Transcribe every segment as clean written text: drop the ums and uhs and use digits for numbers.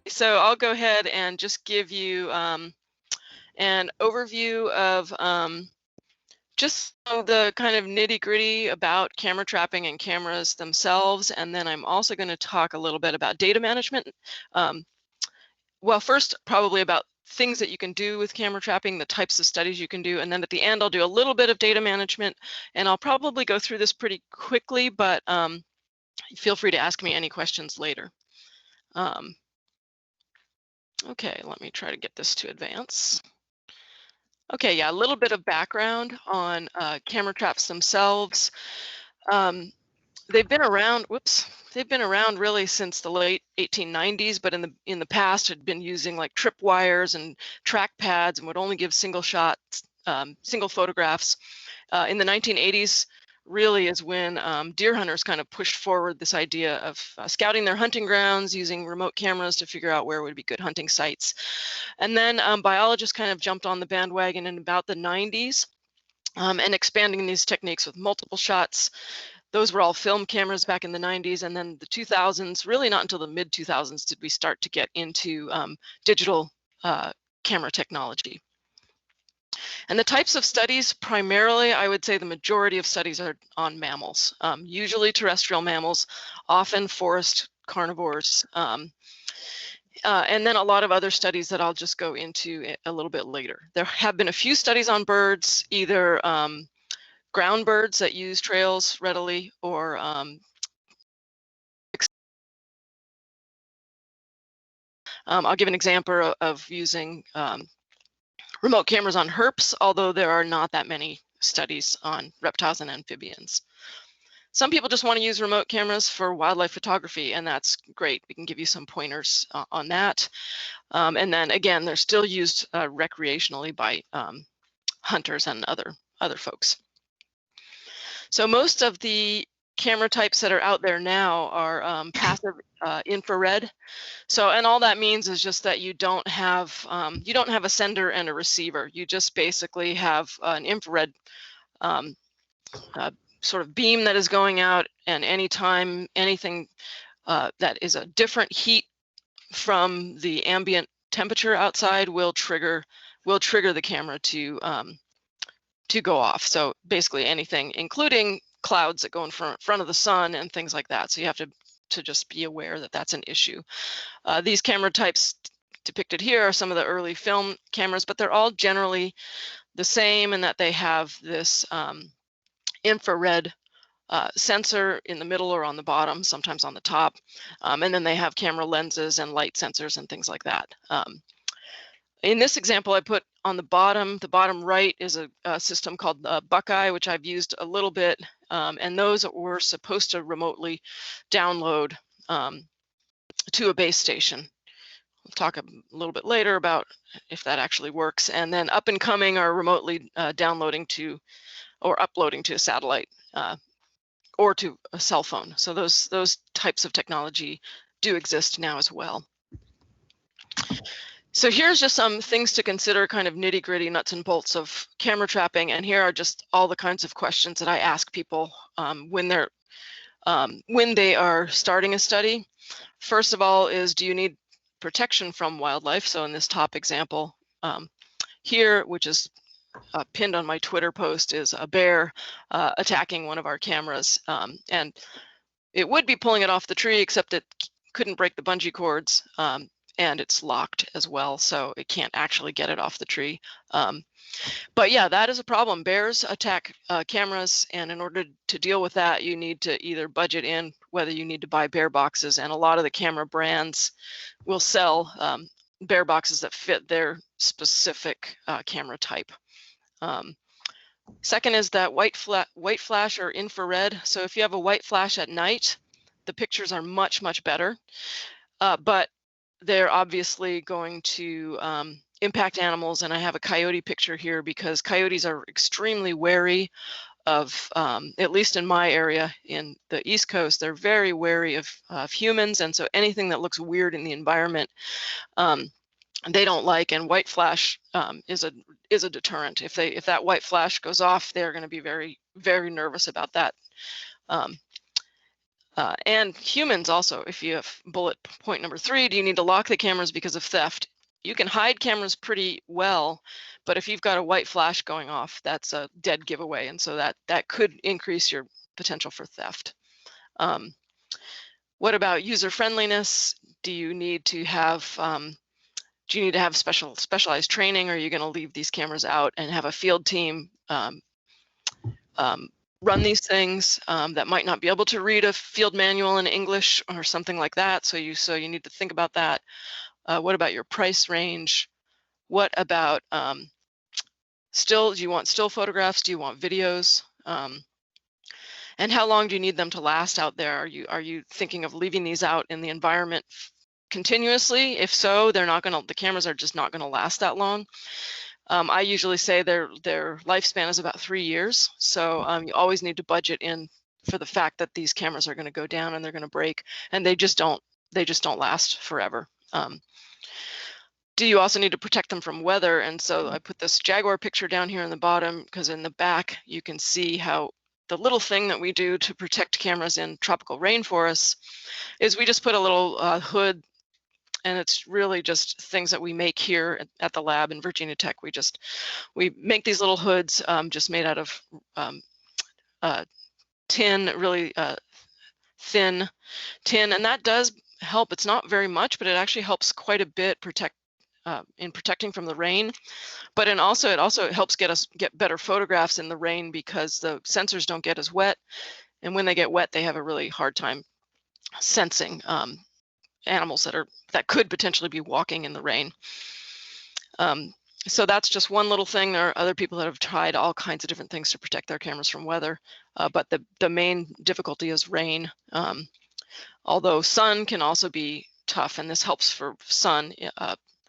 So I'll go ahead and just give you an overview of just the kind of nitty-gritty about camera trapping and cameras themselves, and then I'm also going to talk a little bit about data management. Well, first, probably about things that you can do with camera trapping, the types of studies you can do, and then at the end I'll do a little bit of data management, and I'll probably go through this pretty quickly, but feel free to ask me any questions later. Okay, let me try to get this to advance. Okay, yeah, a little bit of background on camera traps themselves. They've been around, they've been around really since the late 1890s, but in the past had been using like tripwires and track pads and would only give single shots, single photographs. In the 1980s, really is when deer hunters kind of pushed forward this idea of scouting their hunting grounds using remote cameras to figure out where would be good hunting sites. And then biologists kind of jumped on the bandwagon in about the 90s and expanding these techniques with multiple shots. Those were all film cameras back in the 90s, and then the 2000s, really not until the mid 2000s did we start to get into digital camera technology. And the types of studies, primarily, I would say the majority of studies are on mammals, usually terrestrial mammals, often forest carnivores, and then a lot of other studies that I'll just go into a little bit later. There have been a few studies on birds, either ground birds that use trails readily, or I'll give an example of using remote cameras on herps, although there are not that many studies on reptiles and amphibians. Some people just want to use remote cameras for wildlife photography, and that's great. We can give you some pointers on that. And then again, they're still used recreationally by hunters and other folks. So most of the camera types that are out there now are passive infrared. So, and all that means is just that you don't have a sender and a receiver. You just basically have an infrared sort of beam that is going out, and anytime anything that is a different heat from the ambient temperature outside will trigger the camera to go off. So basically anything, including clouds that go in front of the sun and things like that. So you have to just be aware that that's an issue. These camera types depicted here are some of the early film cameras, but they're all generally the same in that they have this infrared sensor in the middle or on the bottom, sometimes on the top, and then they have camera lenses and light sensors and things like that. In this example, I put on the bottom right is a system called Buckeye, which I've used a little bit, and those were supposed to remotely download to a base station. We'll talk a little bit later about if that actually works. And then up and coming are remotely downloading to or uploading to a satellite or to a cell phone. So those types of technology do exist now as well. So here's just some things to consider, kind of nitty-gritty nuts and bolts of camera trapping, and here are just all the kinds of questions that I ask people when they are starting a study. First of all is, do you need protection from wildlife? So in this top example here, which is pinned on my Twitter post, is a bear attacking one of our cameras, and it would be pulling it off the tree, except it couldn't break the bungee cords. And it's locked as well, so it can't actually get it off the tree. But yeah, that is a problem. Bears attack cameras, and in order to deal with that, you need to either budget in whether you need to buy bear boxes, and a lot of the camera brands will sell bear boxes that fit their specific camera type. Second is that white flash or infrared. So if you have a white flash at night, the pictures are much better, but they're obviously going to impact animals. And I have a coyote picture here because coyotes are extremely wary of, at least in my area in the East Coast, they're very wary of humans. And so anything that looks weird in the environment, they don't like. And white flash is a deterrent. If that white flash goes off, they're going to be very nervous about that. And humans also, if you have bullet point number 3, do you need to lock the cameras because of theft? You can hide cameras pretty well, but if you've got a white flash going off, that's a dead giveaway, and so that could increase your potential for theft. What about user friendliness? Do you need to have specialized training, or are you going to leave these cameras out and have a field team run these things that might not be able to read a field manual in English or something like that? So you need to think about that. What about your price range? What about do you want still photographs? Do you want videos? And how long do you need them to last out there? Are you thinking of leaving these out in the environment continuously? If so, the cameras are just not going to last that long. I usually say their lifespan is about 3 years. So you always need to budget in for the fact that these cameras are going to go down and they're going to break, and they just don't last forever. Do you also need to protect them from weather? And so I put this jaguar picture down here in the bottom, because in the back you can see how the little thing that we do to protect cameras in tropical rainforests is we just put a little hood, and it's really just things that we make here at the lab in Virginia Tech. We make these little hoods just made out of tin, really thin tin, and that does help. It's not very much, but it actually helps quite a bit in protecting from the rain. But it also helps get better photographs in the rain, because the sensors don't get as wet, and when they get wet, they have a really hard time sensing animals that could potentially be walking in the rain. So that's just one little thing. There are other people that have tried all kinds of different things to protect their cameras from weather, but the main difficulty is rain. Although sun can also be tough, and this helps for sun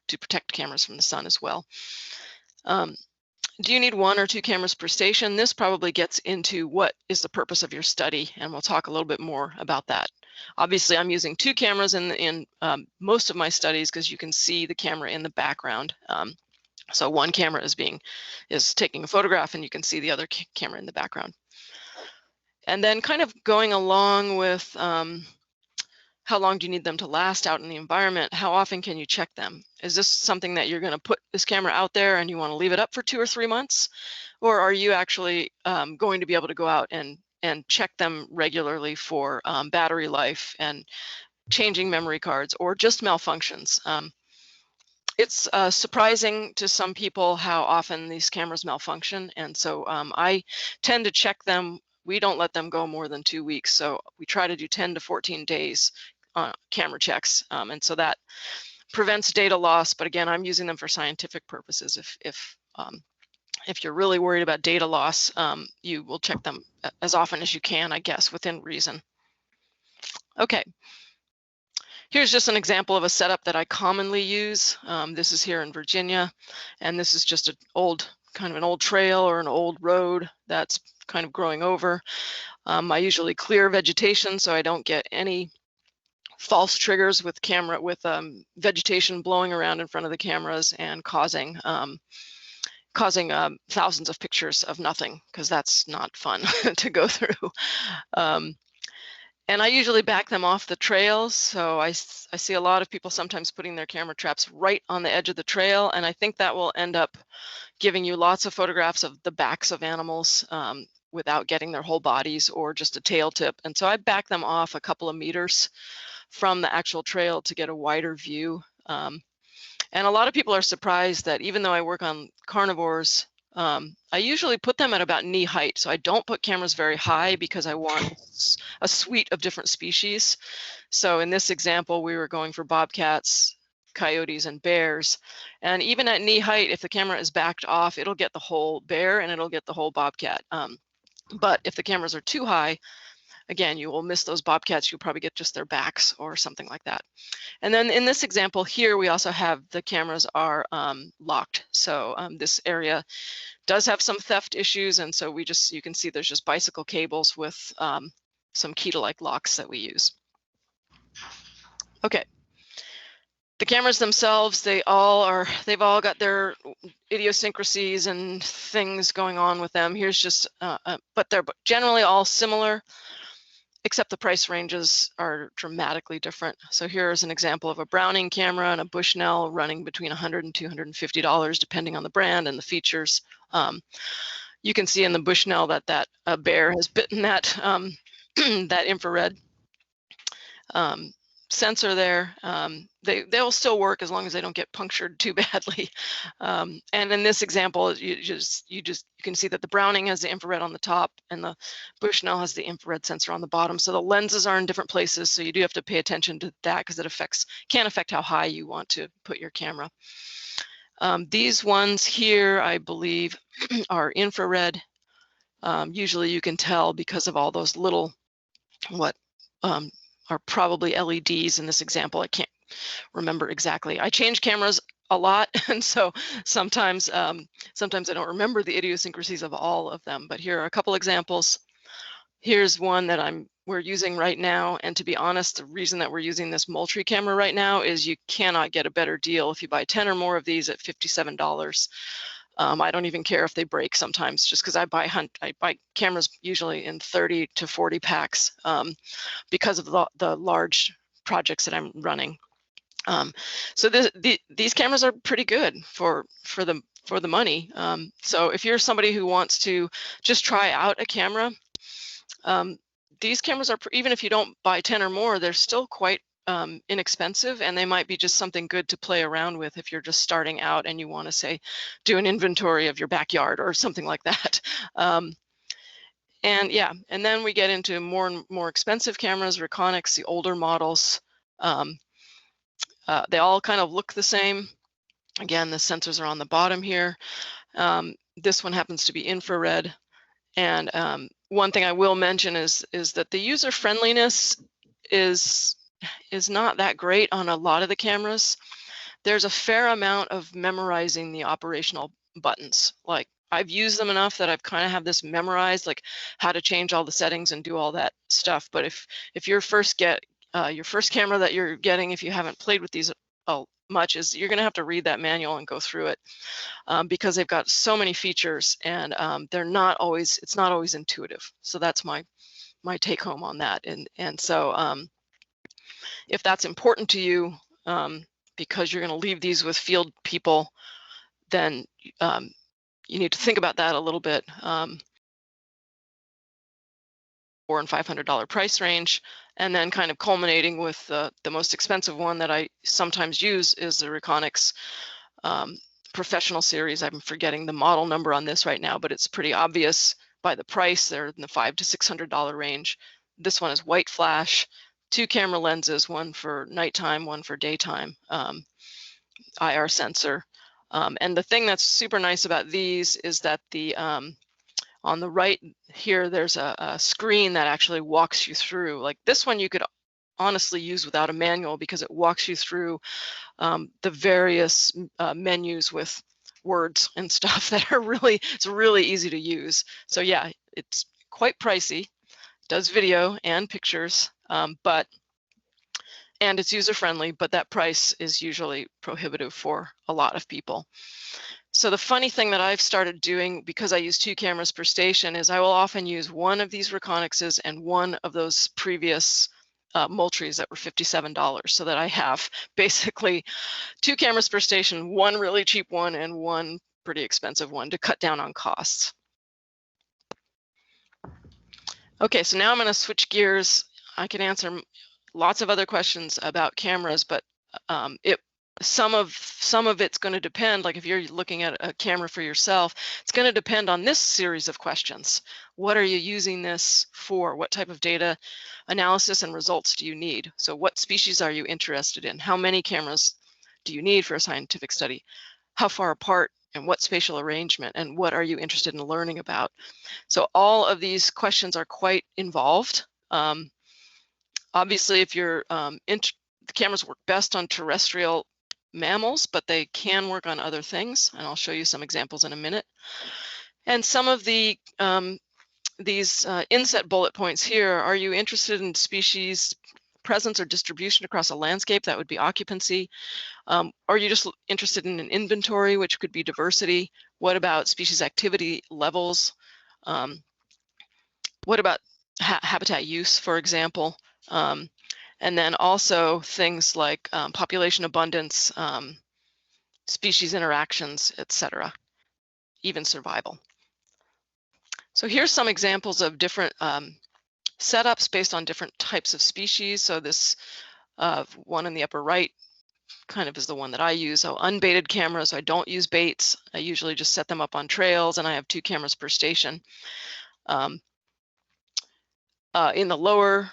to protect cameras from the sun as well. Do you need 1 or 2 cameras per station? This probably gets into what is the purpose of your study, and we'll talk a little bit more about that. Obviously, I'm using 2 cameras in most of my studies, because you can see the camera in the background. So one camera is taking a photograph, and you can see the other camera in the background. And then kind of going along with how long do you need them to last out in the environment? How often can you check them? Is this something that you're going to put this camera out there and you want to leave it up for 2 or 3 months? Or are you actually going to be able to go out and check them regularly for battery life and changing memory cards, or just malfunctions? It's surprising to some people how often these cameras malfunction, and so I tend to check them. We don't let them go more than 2 weeks, so we try to do 10 to 14 days camera checks, and so that prevents data loss. But again, I'm using them for scientific purposes. If you're really worried about data loss, you will check them as often as you can, I guess, within reason. Okay. Here's just an example of a setup that I commonly use. This is here in Virginia, and this is just kind of an old trail or an old road that's kind of growing over. I usually clear vegetation so I don't get any false triggers with vegetation blowing around in front of the cameras and causing thousands of pictures of nothing, because that's not fun to go through. And I usually back them off the trails. So I see a lot of people sometimes putting their camera traps right on the edge of the trail, and I think that will end up giving you lots of photographs of the backs of animals without getting their whole bodies or just a tail tip. And so I back them off a couple of meters from the actual trail to get a wider view. And a lot of people are surprised that even though I work on carnivores, I usually put them at about knee height. So I don't put cameras very high, because I want a suite of different species. So in this example, we were going for bobcats, coyotes, and bears. And even at knee height, if the camera is backed off, it'll get the whole bear and it'll get the whole bobcat. But if the cameras are too high, again, you will miss those bobcats. You'll probably get just their backs or something like that. And then in this example here, we also have the cameras are locked. So this area does have some theft issues. And so you can see there's just bicycle cables with some key-to-like locks that we use. Okay. The cameras themselves, they've all got their idiosyncrasies and things going on with them. Here's just, but they're generally all similar, except the price ranges are dramatically different. So here's an example of a Browning camera and a Bushnell running between $100 and $250, depending on the brand and the features. You can see in the Bushnell that a bear has bitten that that infrared sensor there. They'll still work as long as they don't get punctured too badly. And in this example, you can see that the Browning has the infrared on the top and the Bushnell has the infrared sensor on the bottom. So the lenses are in different places, so you do have to pay attention to that because it can affect how high you want to put your camera. These ones here, I believe, are infrared. Usually you can tell because of all those little are probably LEDs in this example. I can't remember exactly. I change cameras a lot, and so sometimes I don't remember the idiosyncrasies of all of them. But here are a couple examples. Here's one that we're using right now, and to be honest, the reason that we're using this Moultrie camera right now is you cannot get a better deal if you buy 10 or more of these at $57. I don't even care if they break sometimes, just because I buy cameras usually in 30 to 40 packs because of the large projects that I'm running. So these cameras are pretty good for the money. So if you're somebody who wants to just try out a camera, these cameras are, even if you don't buy 10 or more, they're still quite inexpensive, and they might be just something good to play around with if you're just starting out and you want to, say, do an inventory of your backyard or something like that. And yeah, and then we get into more and more expensive cameras, Reconyx, the older models. They all kind of look the same. Again, the sensors are on the bottom here. This one happens to be infrared. And one thing I will mention is that the user friendliness is not that great on a lot of the cameras. There's a fair amount of memorizing the operational buttons. Like, I've used them enough that I've kind of have this memorized, like how to change all the settings and do all that stuff. But if your first camera that you're getting, if you haven't played with these much, is you're going to have to read that manual and go through it because they've got so many features, and it's not always intuitive. So that's my take home on that. And so if that's important to you, because you're going to leave these with field people, then you need to think about that a little bit. $400 and $500 price range, and then kind of culminating with the most expensive one that I sometimes use is the Reconyx Professional Series. I'm forgetting the model number on this right now, but it's pretty obvious by the price. They're in the $500 to $600 range. This one is white flash, 2 camera lenses, one for nighttime, one for daytime, IR sensor. And the thing that's super nice about these is that on the right here, there's a screen that actually walks you through. Like this one you could honestly use without a manual because it walks you through the various menus with words and stuff that are it's really easy to use. So yeah, it's quite pricey, does video and pictures, and it's user friendly, but that price is usually prohibitive for a lot of people. So the funny thing that I've started doing, because I use 2 cameras per station, is I will often use one of these Reconyxes and one of those previous Moultries that were $57, so that I have basically 2 cameras per station, one really cheap one and one pretty expensive one to cut down on costs. Okay, so now I'm going to switch gears. I can answer lots of other questions about cameras, but some of it's going to depend, like if you're looking at a camera for yourself, it's going to depend on this series of questions. What are you using this for? What type of data analysis and results do you need? So what species are you interested in? How many cameras do you need for a scientific study? How far apart and what spatial arrangement? And what are you interested in learning about? So all of these questions are quite involved. Obviously, if you're the cameras work best on terrestrial mammals, but they can work on other things, and I'll show you some examples in a minute. And some of these inset bullet points here, are you interested in species presence or distribution across a landscape? That would be occupancy. Are you just interested in an inventory, which could be diversity? What about species activity levels? What about habitat use, for example, and then also things like population abundance, species interactions, etc., even survival. So here's some examples of different setups based on different types of species. So this one in the upper right kind of is the one that I use. So unbaited cameras, I don't use baits. I usually just set them up on trails, and I have 2 cameras per station. In the lower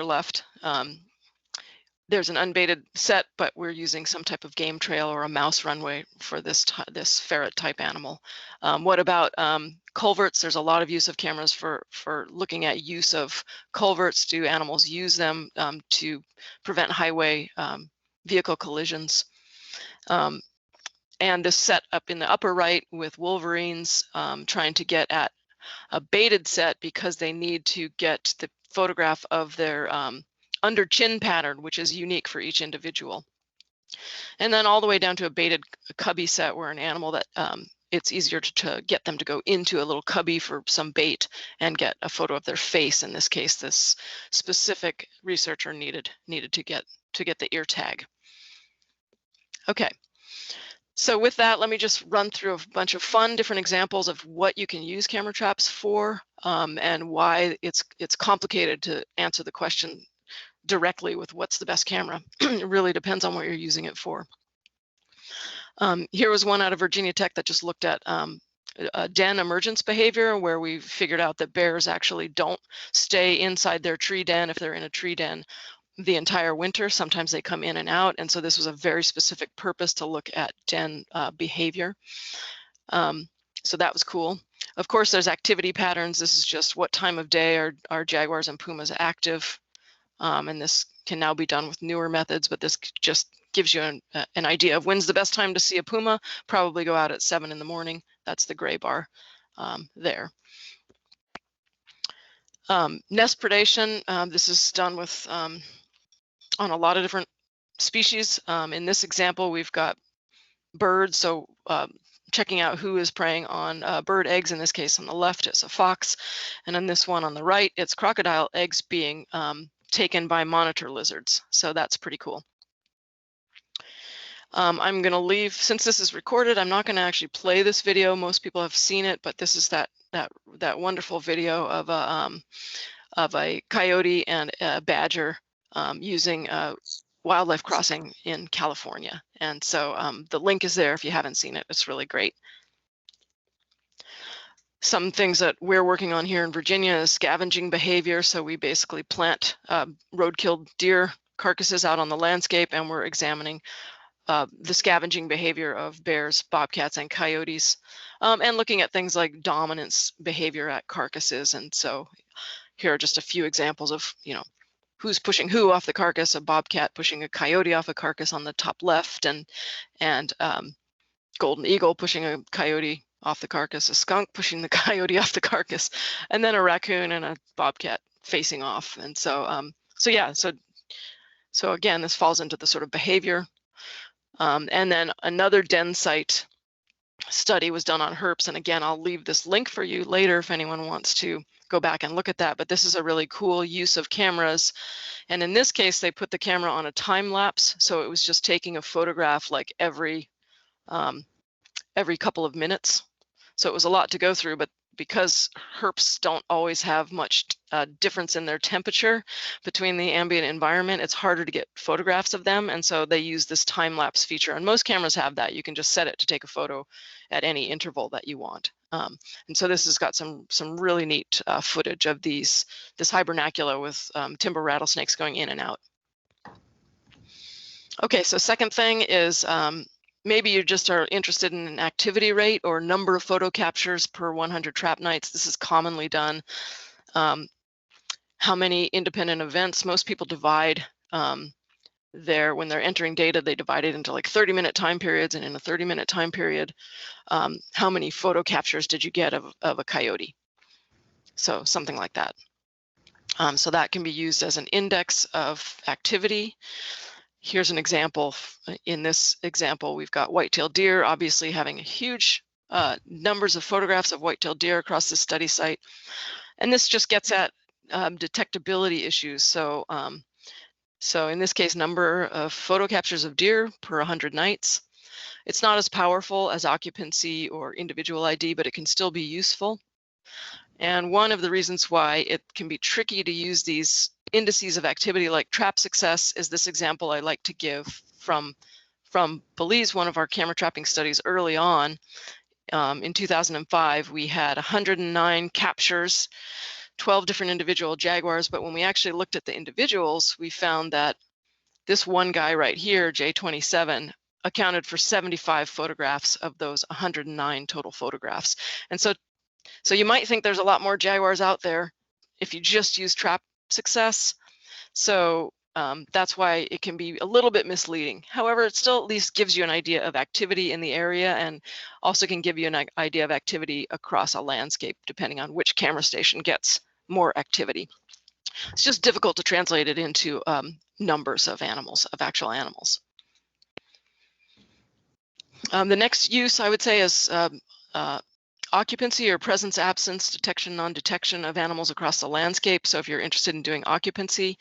left, there's an unbaited set, but we're using some type of game trail or a mouse runway for this ferret type animal. What about culverts? There's a lot of use of cameras for looking at use of culverts. Do animals use them to prevent highway vehicle collisions? And this set up in the upper right with wolverines trying to get at a baited set because they need to get the photograph of their under chin pattern, which is unique for each individual. And then all the way down to a baited cubby set where an animal that it's easier to get them to go into a little cubby for some bait and get a photo of their face. In this case, this specific researcher needed to get the ear tag. Okay. So with that, let me just run through a bunch of fun different examples of what you can use camera traps for and why it's complicated to answer the question directly with what's the best camera. It really depends on what you're using it for. Here was one out of Virginia Tech that just looked at den emergence behavior, where we figured out that bears actually don't stay inside their tree den if they're in a tree den the entire winter. Sometimes they come in and out, and so this was a very specific purpose to look at den behavior. So that was cool. Of course, there's activity patterns. This is just what time of day are jaguars and pumas active, and this can now be done with newer methods, but this just gives you an idea of when's the best time to see a puma. Probably go out at 7 in the morning. That's the gray bar there. Nest predation, this is done with on a lot of different species. In this example, we've got birds, so checking out who is preying on bird eggs. In this case, on the left, it's a fox, and on this one on the right, it's crocodile eggs being taken by monitor lizards. So that's pretty cool. I'm going to leave, since this is recorded, I'm not going to actually play this video. Most people have seen it, but this is that wonderful video of a coyote and a badger using wildlife crossing in California. And so the link is there if you haven't seen it. It's really great. Some things that we're working on here in Virginia is scavenging behavior. So we basically plant road-killed deer carcasses out on the landscape, and we're examining the scavenging behavior of bears, bobcats, and coyotes, and looking at things like dominance behavior at carcasses. And so here are just a few examples of, who's pushing who off the carcass: a bobcat pushing a coyote off a carcass on the top left, and golden eagle pushing a coyote off the carcass, a skunk pushing the coyote off the carcass, and then a raccoon and a bobcat facing off. And so, so again, this falls into the sort of behavior. And then another den site study was done on herps. And again, I'll leave this link for you later if anyone wants to go back and look at that. But this is a really cool use of cameras. And in this case, they put the camera on a time lapse. So it was just taking a photograph like every couple of minutes. So it was a lot to go through, but because herps don't always have much difference in their temperature between the ambient environment, it's harder to get photographs of them. And so they use this time-lapse feature. And most cameras have that. You can just set it to take a photo at any interval that you want. And so this has got some really neat footage of this hibernacula with timber rattlesnakes going in and out. Okay, so second thing is maybe you just are interested in an activity rate or number of photo captures per 100 trap nights. This is commonly done. How many independent events? Most people divide when they're entering data, they divide it into like 30-minute time periods, and in a 30-minute time period, how many photo captures did you get of a coyote? So something like that. So that can be used as an index of activity. Here's an example. In this example, we've got white-tailed deer, obviously having a huge numbers of photographs of white-tailed deer across this study site. And this just gets at detectability issues. So in this case, number of photo captures of deer per 100 nights. It's not as powerful as occupancy or individual ID, but it can still be useful. And one of the reasons why it can be tricky to use these indices of activity like trap success is this example I like to give from Belize, one of our camera trapping studies early on. In 2005, we had 109 captures, 12 different individual jaguars, but when we actually looked at the individuals, we found that this one guy right here, J27, accounted for 75 photographs of those 109 total photographs. And so you might think there's a lot more jaguars out there if you just use trap success. So that's why it can be a little bit misleading. However, it still at least gives you an idea of activity in the area and also can give you an idea of activity across a landscape, depending on which camera station gets more activity. It's just difficult to translate it into numbers of animals, of actual animals. The next use, I would say, is occupancy or presence, absence, detection, non-detection of animals across the landscape. So if you're interested in doing occupancy,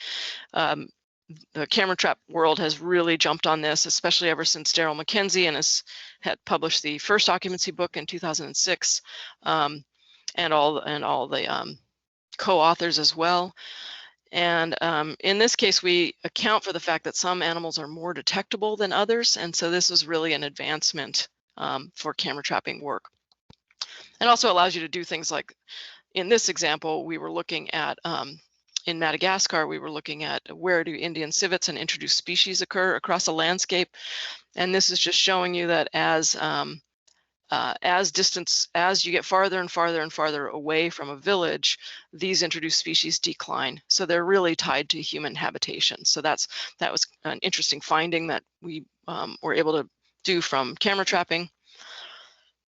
the camera trap world has really jumped on this, especially ever since Daryl McKenzie had published the first occupancy book in 2006, and all the co-authors as well. And in this case, we account for the fact that some animals are more detectable than others, and so this was really an advancement for camera trapping work. It also allows you to do things like, in this example, we were looking at in Madagascar, we were looking at where do Indian civets and introduced species occur across a landscape. And this is just showing you that as you get farther and farther and farther away from a village, these introduced species decline. So they're really tied to human habitation. So that was an interesting finding that we were able to do from camera trapping.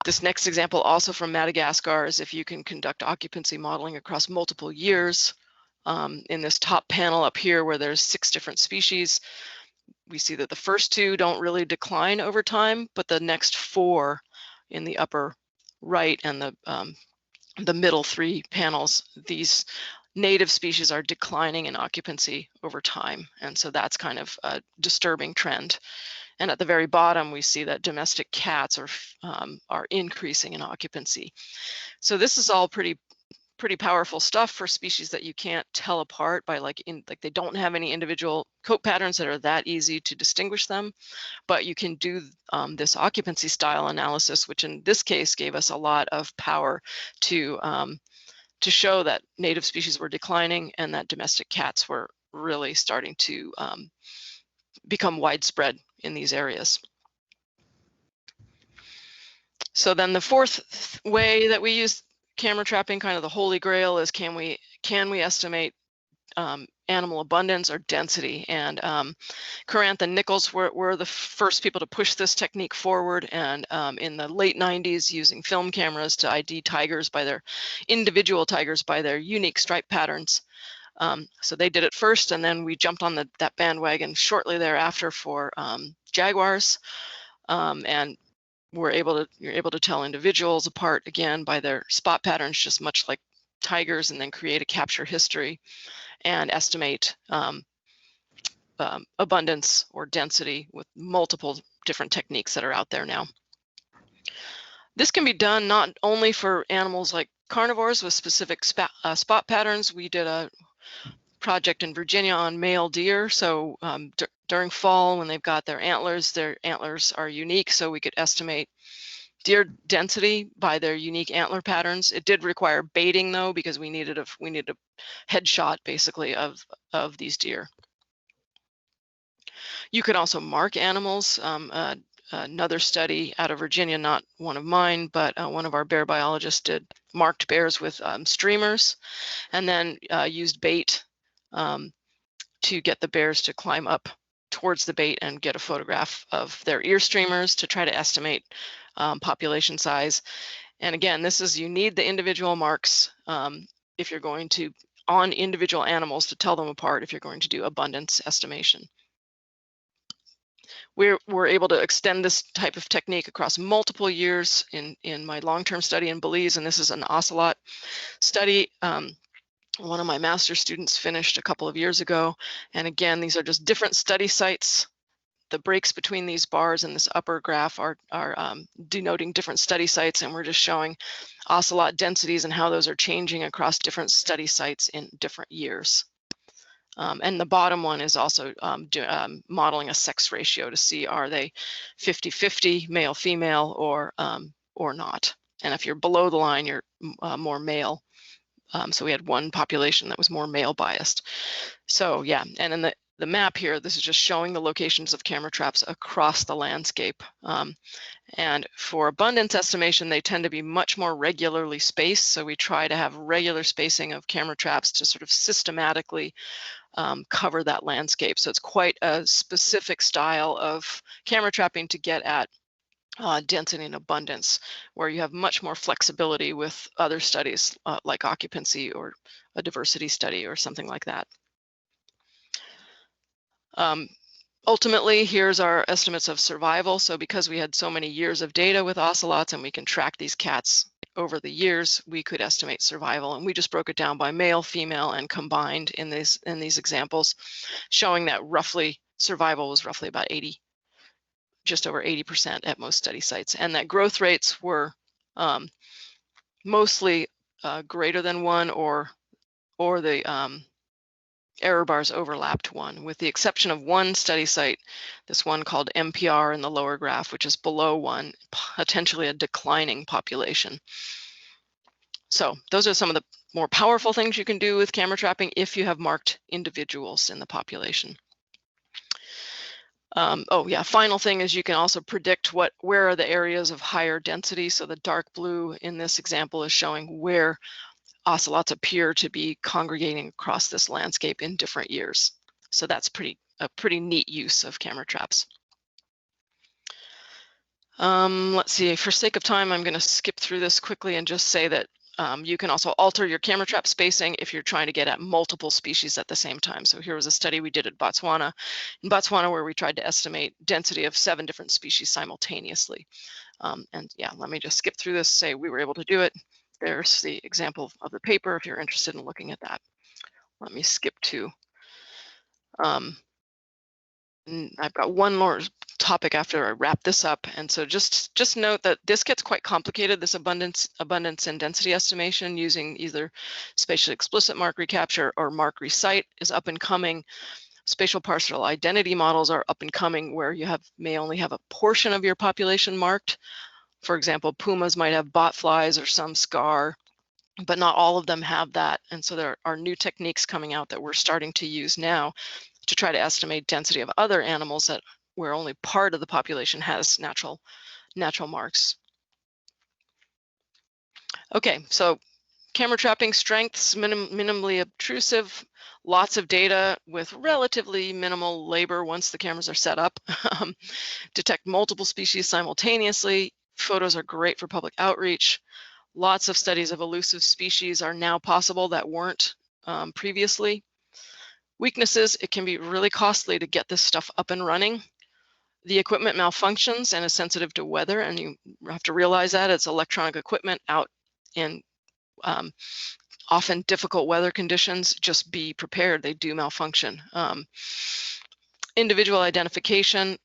This next example, also from Madagascar, is if you can conduct occupancy modeling across multiple years. In this top panel up here, where there's 6 different species, we see that the first 2 don't really decline over time, but the next 4 in the upper right and the middle 3 panels, these native species are declining in occupancy over time. And so that's kind of a disturbing trend. And at the very bottom, we see that domestic cats are increasing in occupancy. So this is all pretty powerful stuff for species that you can't tell apart by like they don't have any individual coat patterns that are that easy to distinguish them, but you can do this occupancy style analysis, which in this case gave us a lot of power to show that native species were declining and that domestic cats were really starting to become widespread in these areas. So then the fourth way that we use camera trapping, kind of the holy grail, is can we estimate animal abundance or density? And Corinth and Nichols were the first people to push this technique forward, and in the late 90s, using film cameras to ID tigers by their individual tigers by their unique stripe patterns. So they did it first, and then we jumped on that bandwagon shortly thereafter for jaguars, and you're able to tell individuals apart again by their spot patterns, just much like tigers, and then create a capture history and estimate abundance or density with multiple different techniques that are out there now. This can be done not only for animals like carnivores with specific spot patterns. We did a project in Virginia on male deer. So during fall, when they've got their antlers are unique, so we could estimate deer density by their unique antler patterns. It did require baiting though, because we needed a headshot basically of these deer. You could also mark animals. Another study out of Virginia, not one of mine, but one of our bear biologists marked bears with streamers, and then used bait to get the bears to climb up towards the bait and get a photograph of their ear streamers to try to estimate population size. And again, you need the individual marks if you're going to, on individual animals, to tell them apart if you're going to do abundance estimation. we're able to extend this type of technique across multiple years in my long-term study in Belize, and this is an ocelot study. One of my master's students finished a couple of years ago, and again, these are just different study sites. The breaks between these bars in this upper graph are denoting different study sites, and we're just showing ocelot densities and how those are changing across different study sites in different years. And the bottom one is also modeling a sex ratio to see, are they 50-50 male female or not. And if you're below the line, you're more male. So we had one population that was more male biased. So yeah, and in the map here, this is just showing the locations of camera traps across the landscape. And for abundance estimation, they tend to be much more regularly spaced. So we try to have regular spacing of camera traps to sort of systematically cover that landscape. So it's quite a specific style of camera trapping to get at density and abundance, where you have much more flexibility with other studies like occupancy or a diversity study or something like that. Ultimately, here's our estimates of survival. So because we had so many years of data with ocelots and we can track these cats over the years, we could estimate survival. And we just broke it down by male, female, and combined in these examples, showing that roughly survival was roughly about 80, just over 80% at most study sites. And that growth rates were mostly greater than 1 or the error bars overlapped 1, with the exception of one study site, this one called MPR in the lower graph, which is below 1, potentially a declining population. So those are some of the more powerful things you can do with camera trapping if you have marked individuals in the population. Oh yeah, final thing is you can also predict where are the areas of higher density. So the dark blue in this example is showing where ocelots appear to be congregating across this landscape in different years. So that's a pretty neat use of camera traps. Let's see, for sake of time, I'm going to skip through this quickly and just say that you can also alter your camera trap spacing if you're trying to get at multiple species at the same time. So here was a study we did at Botswana, where we tried to estimate density of 7 different species simultaneously. And yeah, let me just skip through this, say we were able to do it. There's the example of the paper if you're interested in looking at that. Let me skip to, I've got one more topic after I wrap this up. And so just note that this gets quite complicated, this abundance and density estimation using either spatially explicit mark recapture or mark recite is up and coming. Spatial partial identity models are up and coming, where you may only have a portion of your population marked. For example, pumas might have botflies or some scar, but not all of them have that. And so there are new techniques coming out that we're starting to use now to try to estimate density of other animals where only part of the population has natural marks. Okay, so camera trapping strengths, minimally obtrusive, lots of data with relatively minimal labor once the cameras are set up. Detect multiple species simultaneously. Photos are great for public outreach. Lots of studies of elusive species are now possible that weren't previously. Weaknesses, it can be really costly to get this stuff up and running. The equipment malfunctions and is sensitive to weather, and you have to realize that it's electronic equipment out in often difficult weather conditions. Just be prepared, they do malfunction. Individual identification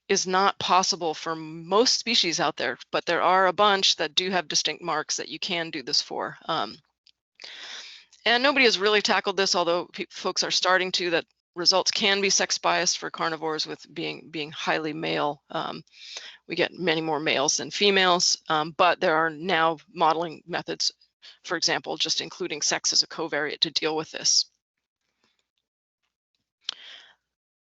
is not possible for most species out there, but there are a bunch that do have distinct marks that you can do this for. And nobody has really tackled this, although folks are starting to, that results can be sex biased for carnivores with being highly male. We get many more males than females, but there are now modeling methods, for example, just including sex as a covariate to deal with this.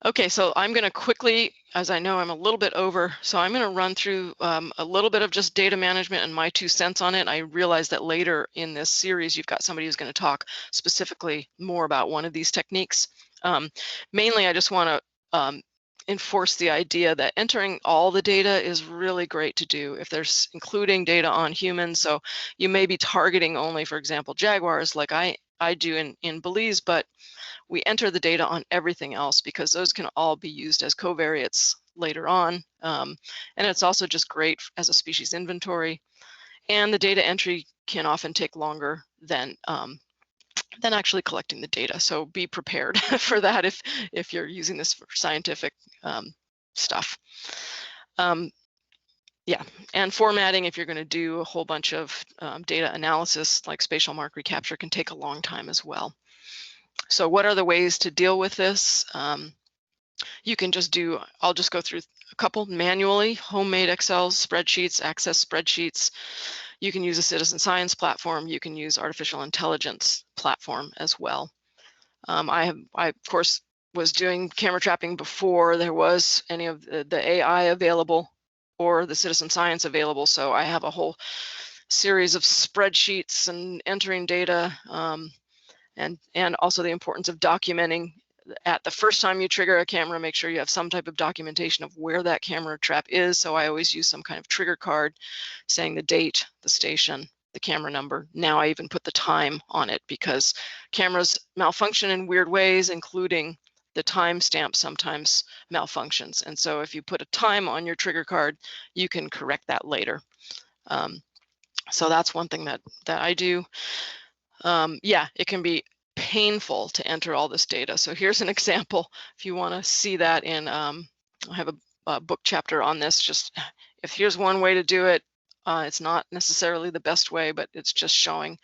Okay, so I'm going to quickly, as I know I'm a little bit over, so I'm going to run through a little bit of just data management and my 2 cents on it. I realize that later in this series, you've got somebody who's going to talk specifically more about one of these techniques. Mainly, I just want to enforce the idea that entering all the data is really great to do if there's including data on humans. So you may be targeting only, for example, jaguars like I do in Belize, but we enter the data on everything else because those can all be used as covariates later on. And it's also just great as a species inventory. And the data entry can often take longer than actually collecting the data. So be prepared for that if you're using this for scientific stuff. Yeah, and formatting, if you're going to do a whole bunch of data analysis like spatial mark recapture, can take a long time as well. So what are the ways to deal with this? You can just do, I'll just go through a couple manually: homemade Excel spreadsheets, Access spreadsheets. You can use a citizen science platform. You can use artificial intelligence platform as well. I of course was doing camera trapping before there was any of the AI available or the citizen science available. So I have a whole series of spreadsheets and entering data, and also the importance of documenting. At the first time you trigger a camera, make sure you have some type of documentation of where that camera trap is. So I always use some kind of trigger card saying the date, the station, the camera number. Now I even put the time on it because cameras malfunction in weird ways, including the timestamp sometimes malfunctions. And so if you put a time on your trigger card, you can correct that later. So that's one thing that I do. Yeah, it can be painful to enter all this data. So here's an example. If you want to see that in, I have a book chapter on this. Just if here's one way to do it, it's not necessarily the best way, but it's just showing.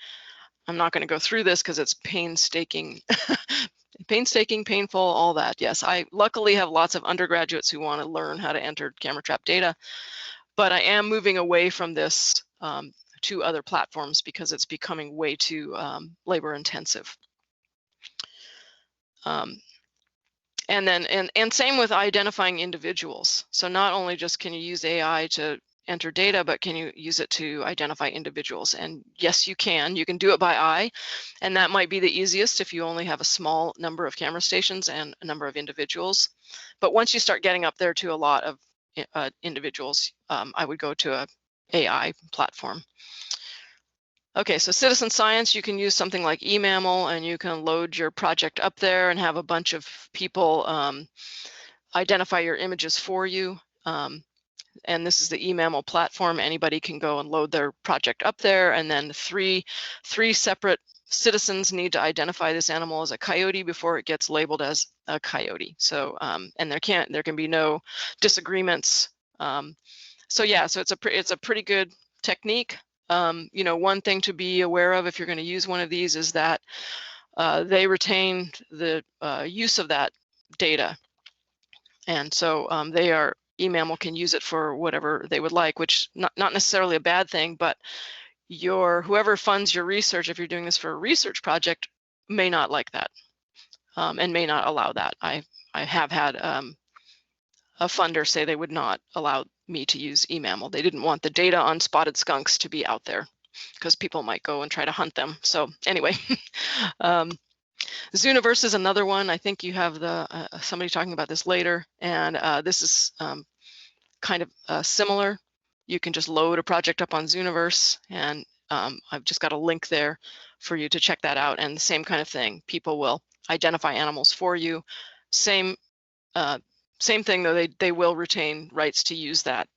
I'm not going to go through this because it's painstaking, painful, all that. Yes, I luckily have lots of undergraduates who want to learn how to enter camera trap data, but I am moving away from this to other platforms because it's becoming way too labor intensive. And same with identifying individuals. So not only just can you use AI to enter data, but can you use it to identify individuals? And yes, you can. You can do it by eye, and that might be the easiest if you only have a small number of camera stations and a number of individuals. But once you start getting up there to a lot of individuals, I would go to a AI platform. Okay, so citizen science, you can use something like eMammal, and you can load your project up there and have a bunch of people identify your images for you. And this is the eMammal platform. Anybody can go and load their project up there, and then three separate citizens need to identify this animal as a coyote before it gets labeled as a coyote. So and there can be no disagreements. So yeah, so it's a pretty good technique. You know, one thing to be aware of if you're going to use one of these is that they retain the use of that data, and so eMammal can use it for whatever they would like, which not necessarily a bad thing, but whoever funds your research, if you're doing this for a research project, may not like that and may not allow that. I have had a funder say they would not allow me to use eMammal. They didn't want the data on spotted skunks to be out there because people might go and try to hunt them. So anyway, Zooniverse is another one. I think you have somebody talking about this later, and this is kind of similar. You can just load a project up on Zooniverse, and I've just got a link there for you to check that out. And the same kind of thing. People will identify animals for you. Same thing though, they will retain rights to use that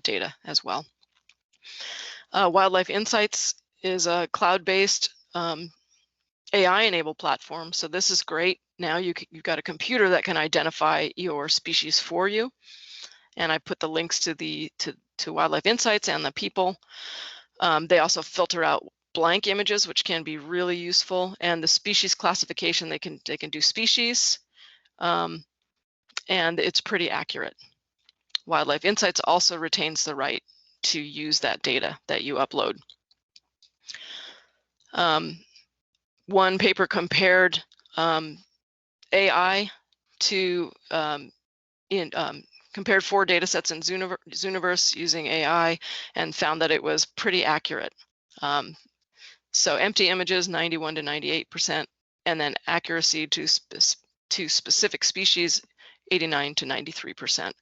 data as well. Wildlife Insights is a cloud-based AI-enabled platform. So this is great. Now you've got a computer that can identify your species for you. And I put the links to Wildlife Insights and the people. They also filter out blank images, which can be really useful. And the species classification, they can do species. And it's pretty accurate. Wildlife Insights also retains the right to use that data that you upload. One paper compared AI to compared 4 data sets in Zooniverse using AI and found that it was pretty accurate. So empty images, 91 to 98%, and then accuracy to specific species, 89 to 93%,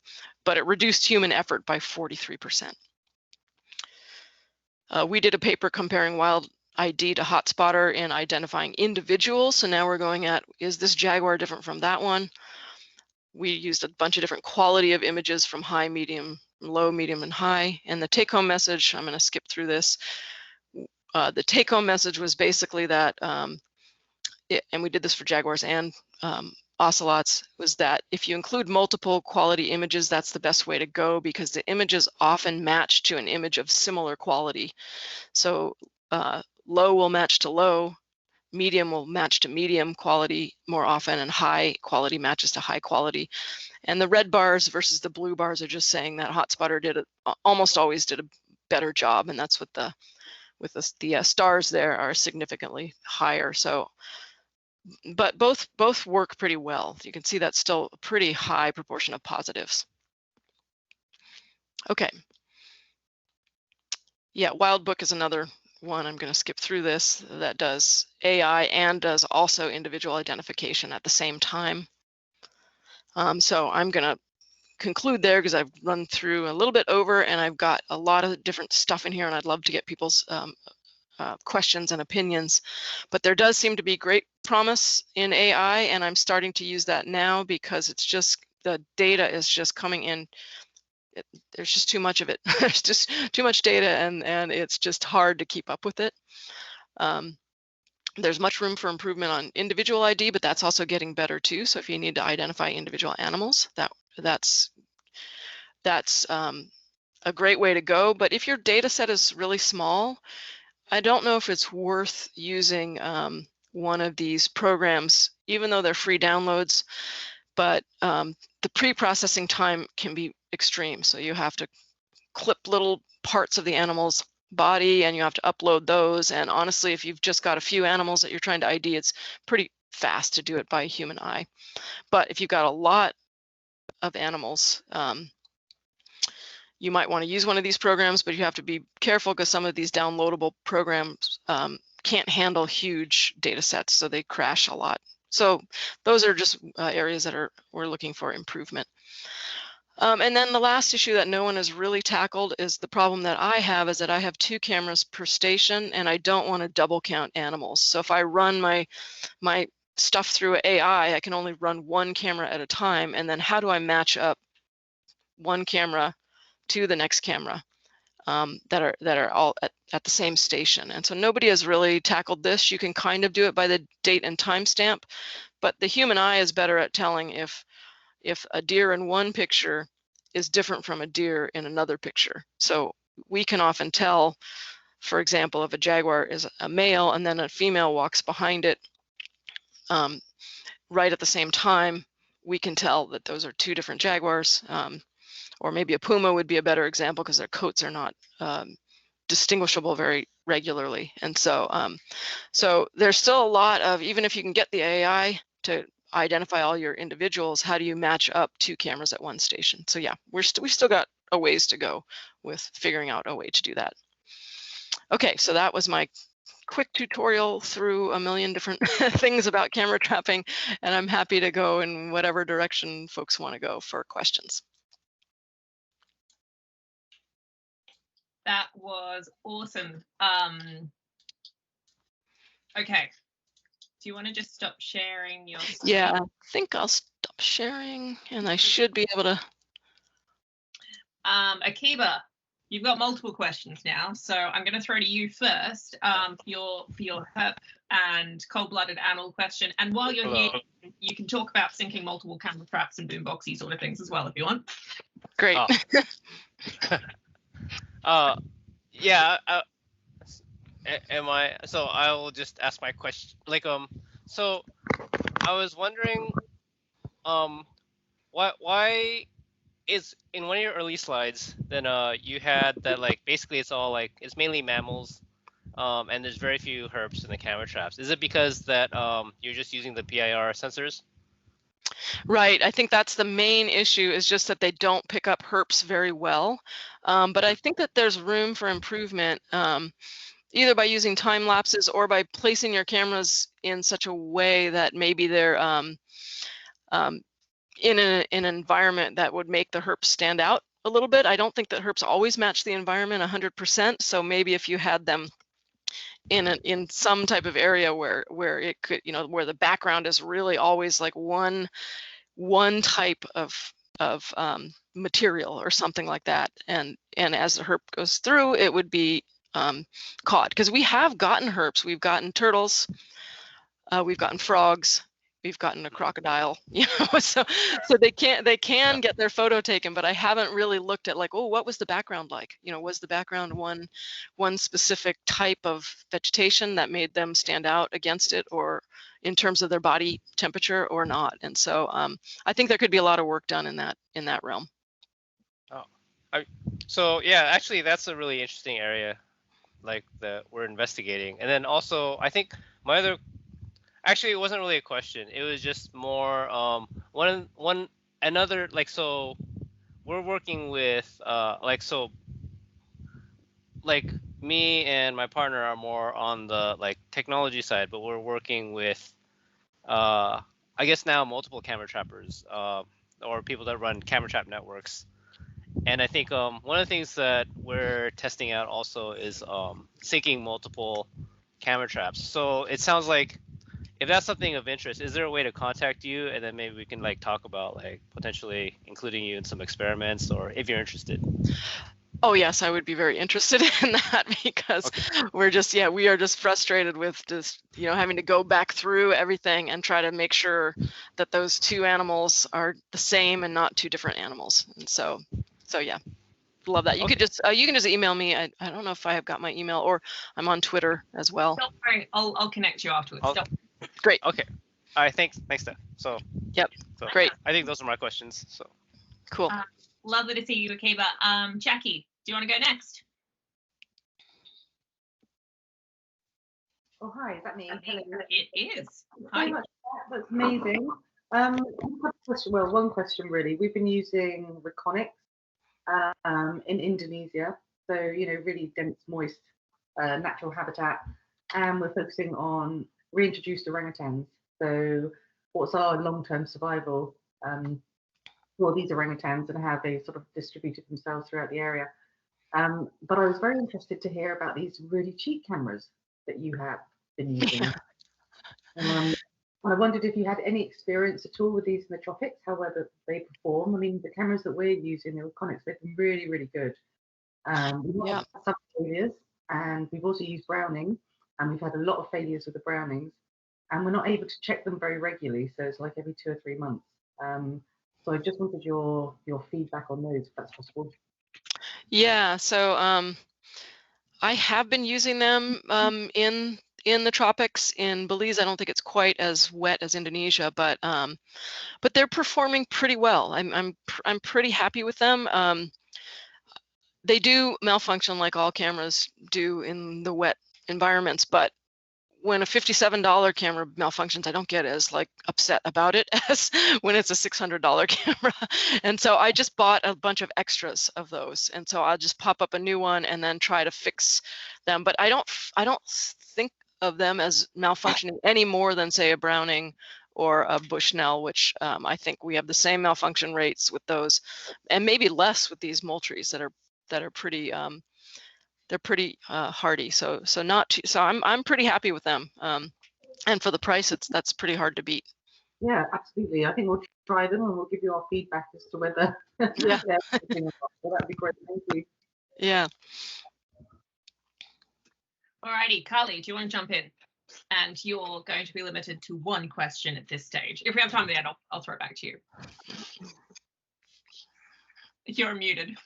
but it reduced human effort by 43%. We did a paper comparing wild ID to hotspotter in identifying individuals. So now we're going at, is this jaguar different from that one? we used a bunch of different quality of images from high, medium, low, medium, and high. And the take-home message, I'm going to skip through this. The take-home message was basically that, and we did this for jaguars and ocelots, was that if you include multiple quality images, that's the best way to go, because the images often match to an image of similar quality. So low will match to low, medium will match to medium quality more often, and high quality matches to high quality. And the red bars versus the blue bars are just saying that Hotspotter almost always did a better job, and that's what the stars there are significantly higher. So, but both work pretty well. You can see that's still a pretty high proportion of positives. Okay. Yeah, Wildbook is another one. I'm going to skip through this, that does AI and does also individual identification at the same time. So I'm going to conclude there because I've run through a little bit over, and I've got a lot of different stuff in here, and I'd love to get people's questions and opinions. But there does seem to be great promise in AI, and I'm starting to use that now because it's just, the data is just coming in. There's just too much of it. There's just too much data, and it's just hard to keep up with it. There's much room for improvement on individual ID, but that's also getting better too. So if you need to identify individual animals, that's a great way to go. But if your data set is really small, I don't know if it's worth using one of these programs, even though they're free downloads. But the pre-processing time can be extreme. So you have to clip little parts of the animal's body, and you have to upload those. And honestly, if you've just got a few animals that you're trying to ID, it's pretty fast to do it by human eye. But if you've got a lot of animals, you might want to use one of these programs, but you have to be careful because some of these downloadable programs can't handle huge data sets, so they crash a lot. So those are just areas that we're looking for improvement. And then the last issue that no one has really tackled is the problem that I have, is that I have 2 cameras per station, and I don't want to double count animals. So if I run my stuff through AI, I can only run 1 camera at a time. And then how do I match up 1 camera to the next camera that are all at the same station? And so nobody has really tackled this. You can kind of do it by the date and timestamp, but the human eye is better at telling if a deer in one picture is different from a deer in another picture. So we can often tell, for example, if a jaguar is a male and then a female walks behind it right at the same time, we can tell that those are 2 different jaguars. Or maybe a puma would be a better example because their coats are not distinguishable very regularly. And so, so there's still a lot of, even if you can get the AI to identify all your individuals, how do you match up 2 cameras at one station? So yeah, we've still got a ways to go with figuring out a way to do that. Okay, so that was my quick tutorial through a million different things about camera trapping, and I'm happy to go in whatever direction folks want to go for questions. That was awesome. Okay. Do you want to just stop sharing your screen? Yeah, I think I'll stop sharing, and I should be able to. Akiba, you've got multiple questions now, so I'm going to throw to you first for your herp and cold-blooded animal question. And while you're here, you can talk about syncing multiple camera traps and boomboxy sort of things as well if you want. Great. Yeah. So I will just ask my question. Like, so I was wondering, why is in one of your early slides, then you had that, like, basically it's all like, it's mainly mammals, and there's very few herps in the camera traps. Is it because that you're just using the PIR sensors? Right, I think that's the main issue, is just that they don't pick up herps very well. But I think that there's room for improvement, either by using time lapses or by placing your cameras in such a way that maybe they're in an environment that would make the herps stand out a little bit. I don't think that herps always match the environment 100%. So maybe if you had them in some type of area where it could, where the background is really always like one one type of material or something like that, and as the herp goes through, it would be caught, because we have gotten herps. We've gotten turtles, we've gotten frogs, we've gotten a crocodile, you know, so they can get their photo taken, but I haven't really looked at like, oh, what was the background like? You know, was the background one specific type of vegetation that made them stand out against it, or in terms of their body temperature, or not? And so I think there could be a lot of work done in that realm. Oh, so yeah, actually that's a really interesting area, like that we're investigating. And then also I think my other, actually it wasn't really a question, it was just more another, like, so we're working with like me and my partner are more on the like technology side, but we're working with I guess now multiple camera trappers or people that run camera trap networks. And I think one of the things that we're testing out also is syncing multiple camera traps. So it sounds like if that's something of interest, is there a way to contact you, and then maybe we can like talk about like potentially including you in some experiments, or if you're interested? Oh yes, I would be very interested in that, because Okay. we are just frustrated with just, you know, having to go back through everything and try to make sure that those two animals are the same and not two different animals. And so yeah, love that. You could just you can just email me. I don't know if I have got my email, or I'm on Twitter as well. Don't worry, I'll connect you afterwards. Great. Okay. All right. Thanks, Steph. So. Yep. So Great. I think those are my questions. So. Cool. Lovely to see you, Akiba. Jackie, do you want to go next? Oh, hi, is that me? Hello. It is. Hi. That's amazing. One question really. We've been using Reconics in Indonesia, so you know, really dense, moist, natural habitat, and we're focusing on reintroduced orangutans. So, what's our long-term survival for these orangutans, and how they sort of distributed themselves throughout the area? But I was very interested to hear about these really cheap cameras that you have been using. I wondered if you had any experience at all with these in the tropics, how well they perform. I mean, the cameras that we're using, the Reconics, they've been really, really good. We've had some failures, and we've also used Browning, and we've had a lot of failures with the Brownings, and we're not able to check them very regularly, so it's like every 2 or 3 months. So I just wanted your feedback on those, if that's possible. Yeah, so I have been using them in the tropics. In Belize, I don't think it's quite as wet as Indonesia, but they're performing pretty well. I'm pretty happy with them. They do malfunction like all cameras do in the wet environments, but when a $57 camera malfunctions, I don't get as like upset about it as when it's a $600 camera. And so I just bought a bunch of extras of those, and so I'll just pop up a new one and then try to fix them. But I don't think of them as malfunctioning any more than, say, a Browning or a Bushnell, which I think we have the same malfunction rates with those, and maybe less with these Moultries that are pretty they're pretty hardy. So I'm pretty happy with them. And for the price, that's pretty hard to beat. Yeah, absolutely. I think we'll try them and we'll give you our feedback as to whether. Yeah. So that'd be great. Thank you. Yeah. Alrighty, Carly, do you want to jump in? And you're going to be limited to one question at this stage. If we have time at the end, I'll throw it back to you. You're muted.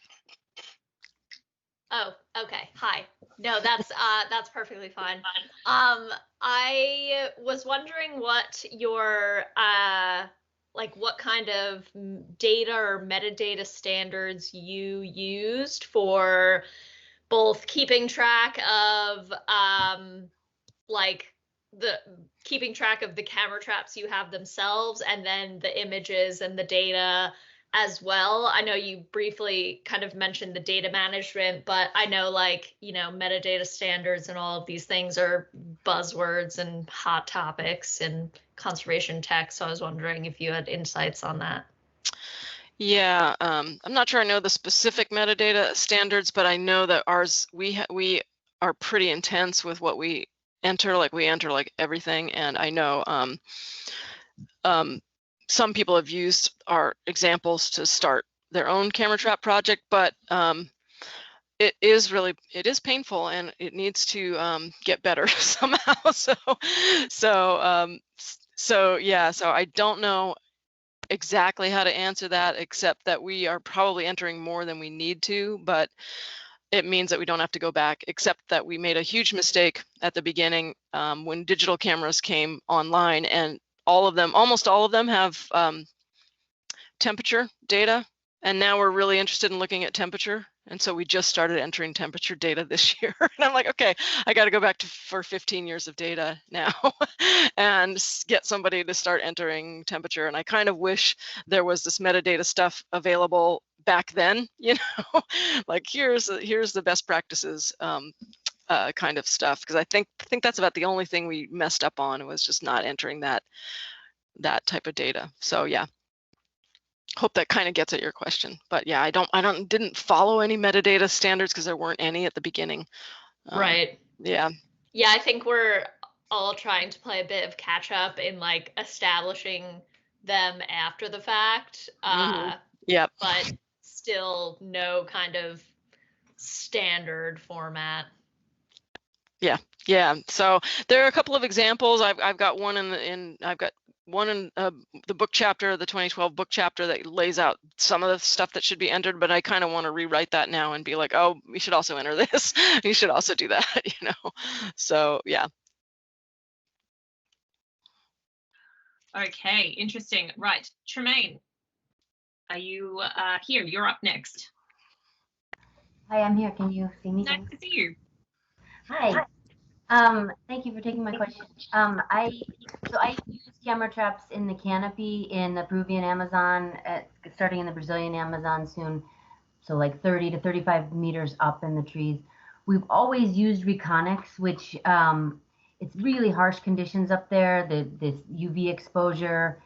Oh, okay. Hi. No, that's perfectly fine. I was wondering what your what kind of data or metadata standards you used for both keeping track of keeping track of the camera traps you have themselves, and then the images and the data as well. I know you briefly kind of mentioned the data management, but I know metadata standards and all of these things are buzzwords and hot topics in conservation tech. So I was wondering if you had insights on that. Yeah, I'm not sure I know the specific metadata standards, but I know that ours, we are pretty intense with what we enter. Like we enter like everything, and I know some people have used our examples to start their own camera trap project, but it is painful, and it needs to get better somehow. So I don't know exactly how to answer that, except that we are probably entering more than we need to, but it means that we don't have to go back, except that we made a huge mistake at the beginning when digital cameras came online, and almost all of them have temperature data, and now we're really interested in looking at temperature, and so we just started entering temperature data this year. And I'm like, okay, I got to go back for 15 years of data now and get somebody to start entering temperature. And I kind of wish there was this metadata stuff available back then, you know, like here's the best practices kind of stuff, because I think that's about the only thing we messed up on, was just not entering that type of data. So yeah, hope that kind of gets at your question. But yeah, I didn't follow any metadata standards because there weren't any at the beginning. Right. Yeah. Yeah, I think we're all trying to play a bit of catch up in like establishing them after the fact. Yep. But still no kind of standard format. Yeah. So there are a couple of examples. I've got one in the book chapter, the 2012 book chapter, that lays out some of the stuff that should be entered, but I kind of want to rewrite that now and be like, oh, we should also enter this. You should also do that, you know. So yeah. Okay, interesting. Right, Tremaine, are you here? You're up next. Hi, I'm here. Can you see me? Nice to see you. Hi. Thank you for taking my question. I use camera traps in the canopy in the Peruvian Amazon, starting in the Brazilian Amazon soon. So like 30 to 35 meters up in the trees. We've always used Reconyx, which it's really harsh conditions up there. This UV exposure,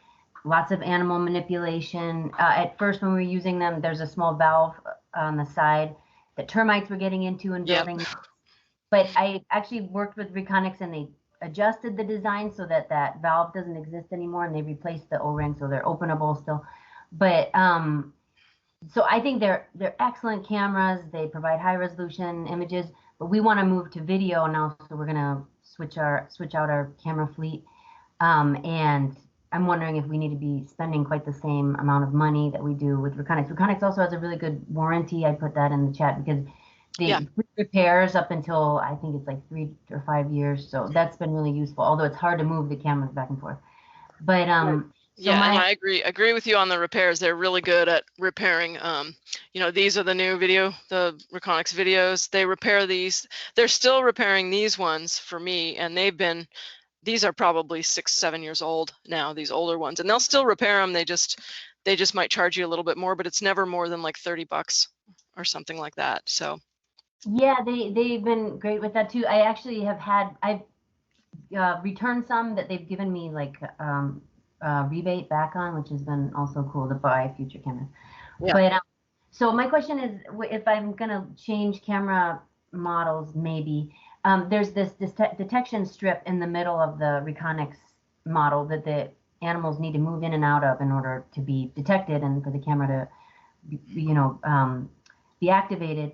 lots of animal manipulation. At first, when we were using them, there's a small valve on the side that termites were getting into and building. Yep. But I actually worked with Reconyx, and they adjusted the design so that valve doesn't exist anymore, and they replaced the O-ring so they're openable still. But so I think they're excellent cameras. They provide high resolution images, but we want to move to video now, so we're gonna switch out our camera fleet. And I'm wondering if we need to be spending quite the same amount of money that we do with Reconyx. Reconyx also has a really good warranty. I put that in the chat because the repairs up until I think it's like 3 or 5 years. So that's been really useful, although it's hard to move the cameras back and forth. But I agree with you on the repairs. They're really good at repairing. You know, these are the new the Reconyx videos. They repair these. They're still repairing these ones for me, and these are probably 6-7 years old now, these older ones, and they'll still repair them. They just might charge you a little bit more, but it's never more than like $30 or something like that. So yeah, they've been great with that too. I actually I've returned some that they've given me like rebate back on, which has been also cool to buy future cameras. Yeah. But so my question is, if I'm gonna change camera models, maybe there's this detection strip in the middle of the Reconyx model that the animals need to move in and out of in order to be detected and for the camera to, be activated.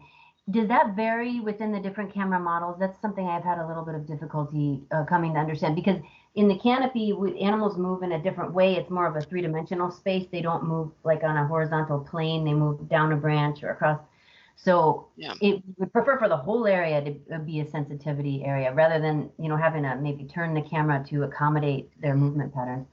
Does that vary within the different camera models? That's something I've had a little bit of difficulty coming to understand, because in the canopy, animals move in a different way. It's more of a 3-dimensional space. They don't move like on a horizontal plane. They move down a branch or across. So it would prefer for the whole area to be a sensitivity area rather than, having to maybe turn the camera to accommodate their movement patterns.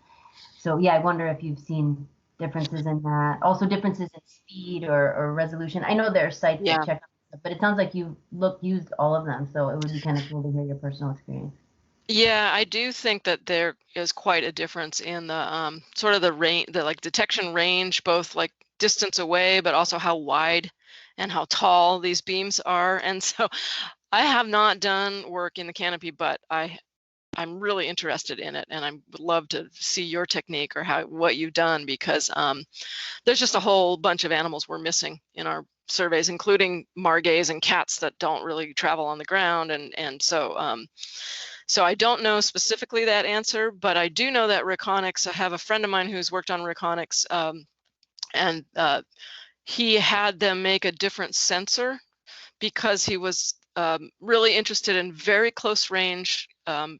So yeah, I wonder if you've seen differences in that. Also differences in speed or resolution. I know there are sites that check, but it sounds like you've used all of them. So it would be kind of cool to hear your personal experience. Yeah, I do think that there is quite a difference in the sort of the range, the like detection range, both like distance away, but also how wide and how tall these beams are. And so I have not done work in the canopy, but I I'm really interested in it, and I would love to see your technique or what you've done, because there's just a whole bunch of animals we're missing in our surveys, including margays and cats that don't really travel on the ground, and so I don't know specifically that answer, but I do know that Reconyx, I have a friend of mine who's worked on Reconyx, and he had them make a different sensor because he was really interested in very close range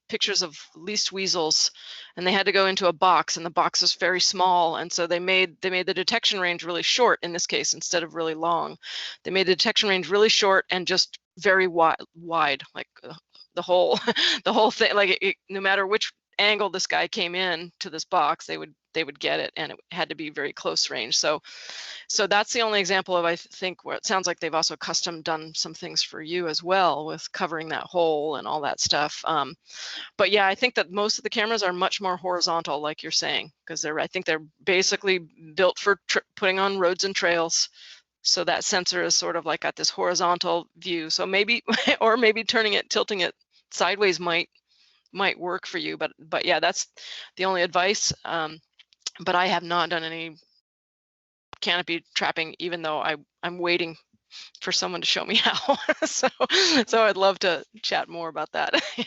pictures of least weasels, and they had to go into a box, and the box is very small, and so they made the detection range really short in this case instead of really long. They made the detection range really short and just very wide, like the whole the whole thing, like no matter which angle this guy came in to this box, they would get it, and it had to be very close range. So that's the only example of, I think, where it sounds like they've also custom done some things for you as well with covering that hole and all that stuff. But yeah, I think that most of the cameras are much more horizontal, like you're saying, because I think they're basically built for putting on roads and trails. So that sensor is sort of like at this horizontal view. So maybe, or maybe tilting it sideways might work for you. But yeah, that's the only advice. But I have not done any canopy trapping, even though I'm waiting for someone to show me how. so I'd love to chat more about that. Yeah.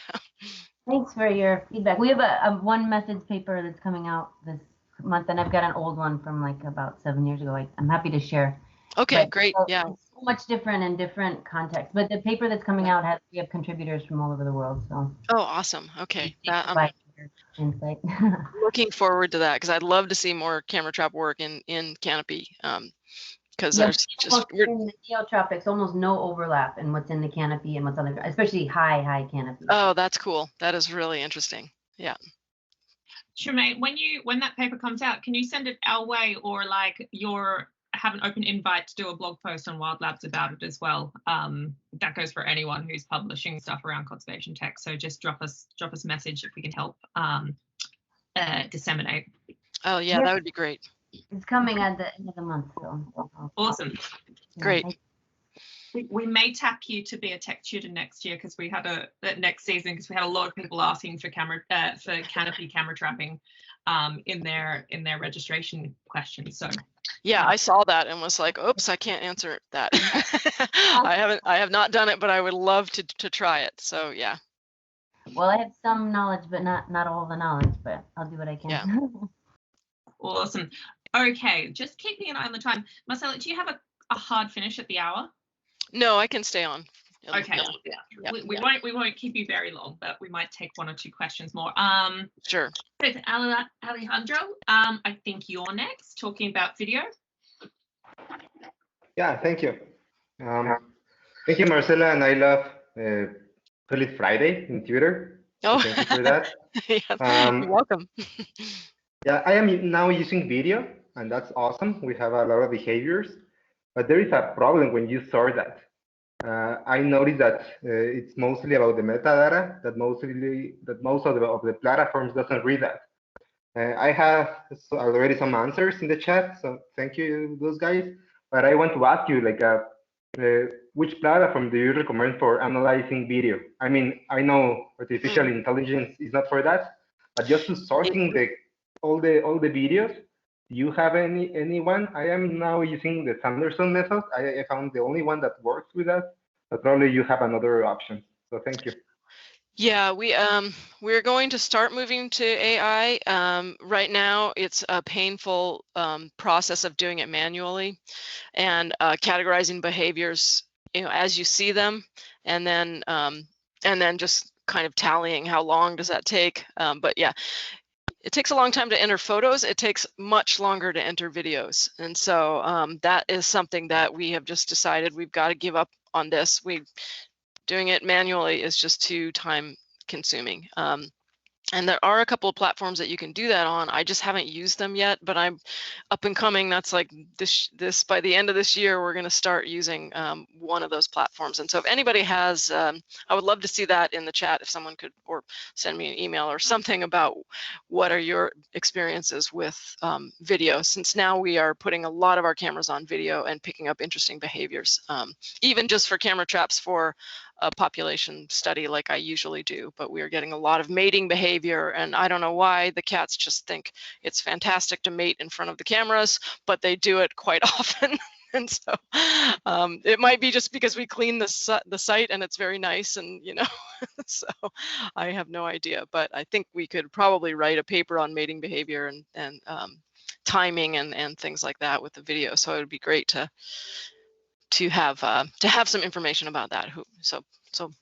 Thanks for your feedback. We have a one methods paper that's coming out this month, and I've got an old one from like about 7 years ago. I'm happy to share. Okay, but great. Yeah. It's so much different in different contexts. But the paper that's coming out we have contributors from all over the world. So. Oh, awesome. Okay. I'm insight. Looking forward to that, because I'd love to see more camera trap work in canopy. Because there's just in the geotropics, almost no overlap in what's in the canopy and what's on the, especially high canopy. Oh, that's cool. That is really interesting. Yeah. Tremaine, when that paper comes out, can you send it our way, or like have an open invite to do a blog post on Wild Labs about it as well? That goes for anyone who's publishing stuff around conservation tech. So just drop us a message if we can help disseminate. Oh yeah, that would be great. It's coming at the end of the month. So. Awesome. Great. We may tap you to be a tech tutor next year, because we had next season, because we had a lot of people asking for canopy camera trapping in their registration questions. So yeah, I saw that and was like, oops, I can't answer that. I have not done it, but I would love to try it. So yeah. Well, I have some knowledge, but not all the knowledge, but I'll do what I can. Yeah. Awesome. Okay, just keeping an eye on the time. Marcella, do you have a hard finish at the hour? No, I can stay on. Okay. Yeah. We won't keep you very long, but we might take 1 or 2 questions more. Sure. Alejandro, I think you're next, talking about video. Yeah, thank you. Thank you, Marcella, and I love Feliz Friday in Tutor. Oh, thank you for that. Yeah, you're welcome. Yeah, I am now using video, and that's awesome. We have a lot of behaviors, but there is a problem when you sort that. I noticed that it's mostly about the metadata, that most of the platforms doesn't read that. I have already some answers in the chat, so thank you, those guys. But I want to ask you, like, which platform do you recommend for analyzing video? I mean, I know artificial intelligence is not for that, but just to sorting all the videos. Do you have anyone? I am now using the Sanderson method. I found the only one that works with that, but probably you have another option. So thank you. Yeah, we're going to start moving to AI. Right now, it's a painful process of doing it manually and categorizing behaviors, as you see them, and then just kind of tallying how long does that take. But yeah. It takes a long time to enter photos. It takes much longer to enter videos. And so that is something that we have just decided we've got to give up on this. Doing it manually is just too time consuming. And there are a couple of platforms that you can do that on. I just haven't used them yet, but I'm up and coming. That's like this by the end of this year, we're going to start using one of those platforms. And so if anybody has, I would love to see that in the chat if someone could, or send me an email or something about what are your experiences with video, since now we are putting a lot of our cameras on video and picking up interesting behaviors, even just for camera traps for a population study like I usually do, but we are getting a lot of mating behavior, and I don't know why the cats just think it's fantastic to mate in front of the cameras, but they do it quite often. And so it might be just because we clean the site and it's very nice, and so I have no idea, but I think we could probably write a paper on mating behavior and timing and things like that with the video. So it would be great to have some information about that. So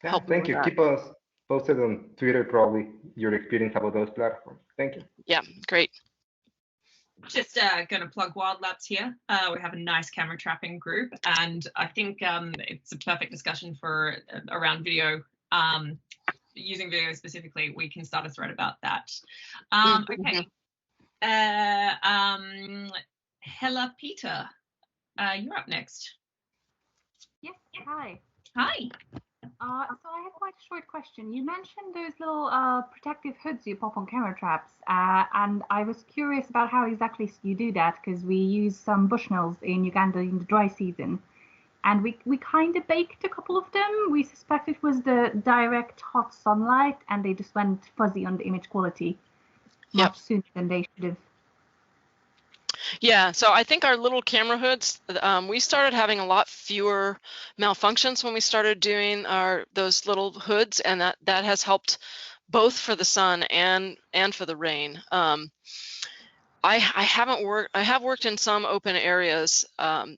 yeah, help. Thank you. Keep us posted on Twitter, probably your experience about those platforms. Thank you. Yeah, great. Just going to plug WILDLABS here. We have a nice camera trapping group, and I think it's a perfect discussion for around video, using video specifically. We can start a thread about that. Okay. Hella Peter, you're up next. Yes, hi. Hi. So I have quite a short question. You mentioned those little protective hoods you pop on camera traps, and I was curious about how exactly you do that, because we use some bushnells in Uganda in the dry season, and we kind of baked a couple of them. We suspect it was the direct hot sunlight, and they just went fuzzy on the image quality much sooner than they should have. Yeah, so I think our little camera hoods, we started having a lot fewer malfunctions when we started doing those little hoods, and that has helped both for the sun and for the rain. I have worked in some open areas, and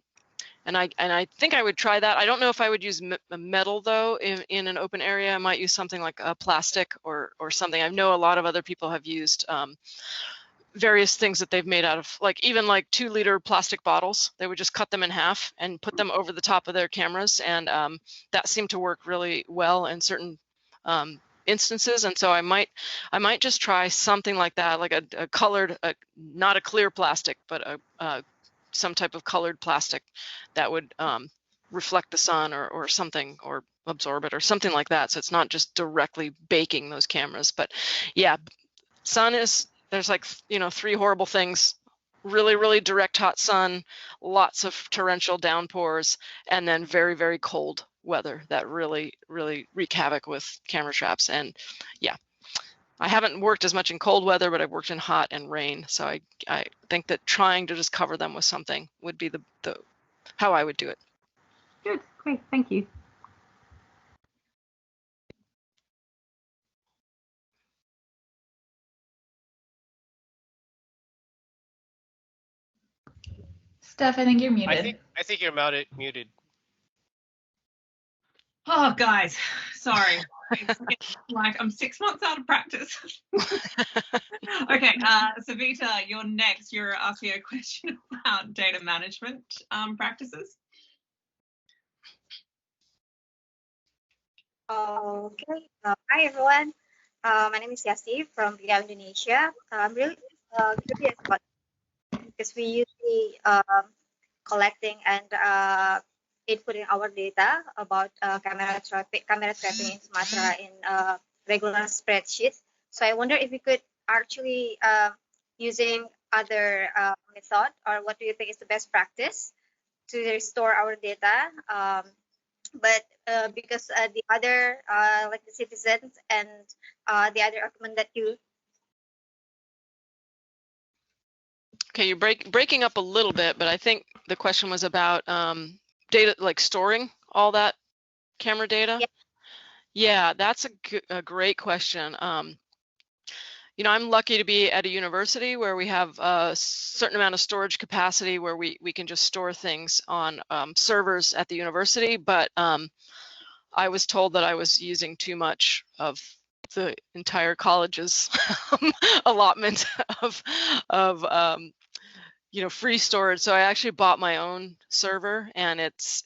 I think I would try that. I don't know if I would use metal though in an open area. I might use something like a plastic or something. I know a lot of other people have used various things that they've made out of, even 2-liter plastic bottles. They would just cut them in half and put them over the top of their cameras, and that seemed to work really well in certain instances. And so I might just try something like that, like a colored, not a clear plastic, but some type of colored plastic that would reflect the sun or something, or absorb it or something like that, so it's not just directly baking those cameras. But yeah, sun is, there's 3 horrible things: really, really direct hot sun, lots of torrential downpours, and then very, very cold weather that really, really wreak havoc with camera traps. And yeah, I haven't worked as much in cold weather, but I've worked in hot and rain. So I think that trying to just cover them with something would be the how I would do it. Good, great, thank you. Steph, I think you're muted. I think you're muted. Oh, guys, sorry. It's I'm 6 months out of practice. Okay, Savita, you're next. You're asking a question about data management practices. Okay. Hi, everyone. My name is Yasti from Riau, Indonesia. I'm really curious about, because we usually collecting and inputting our data about camera trapping in Sumatra in regular spreadsheet. So I wonder if we could actually using other method, or what do you think is the best practice to restore our data? But because the other like the citizens and the other argument that you. Okay, you're breaking up a little bit, but I think the question was about data, storing all that camera data. Yeah, that's a great question. I'm lucky to be at a university where we have a certain amount of storage capacity where we can just store things on servers at the university, but I was told that I was using too much of the entire college's allotment of free storage. So I actually bought my own server, and it's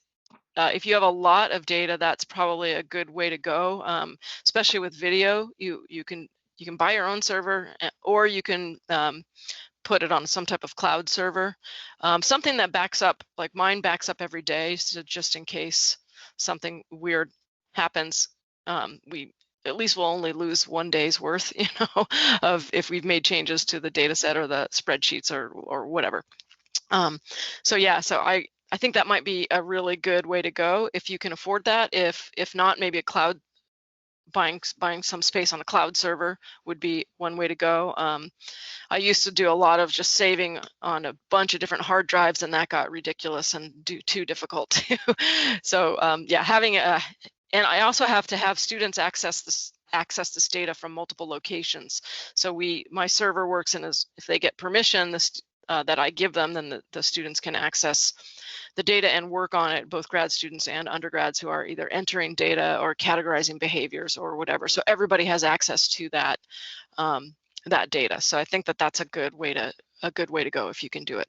if you have a lot of data, that's probably a good way to go, especially with video. You can buy your own server, or you can put it on some type of cloud server, something that backs up, like mine backs up every day, so just in case something weird happens, we at least will only lose 1 day's worth, of if we've made changes to the data set or the spreadsheets or whatever. So yeah, so I think that might be a really good way to go if you can afford that. If not, maybe a cloud, buying some space on a cloud server would be one way to go. I used to do a lot of just saving on a bunch of different hard drives, and that got ridiculous and too difficult too. So yeah, having a, and I also have to have students access this data from multiple locations. So my server works, and if they get permission that I give them, then the students can access the data and work on it, both grad students and undergrads who are either entering data or categorizing behaviors or whatever. So everybody has access to that that data. So I think that that's a good way to go if you can do it.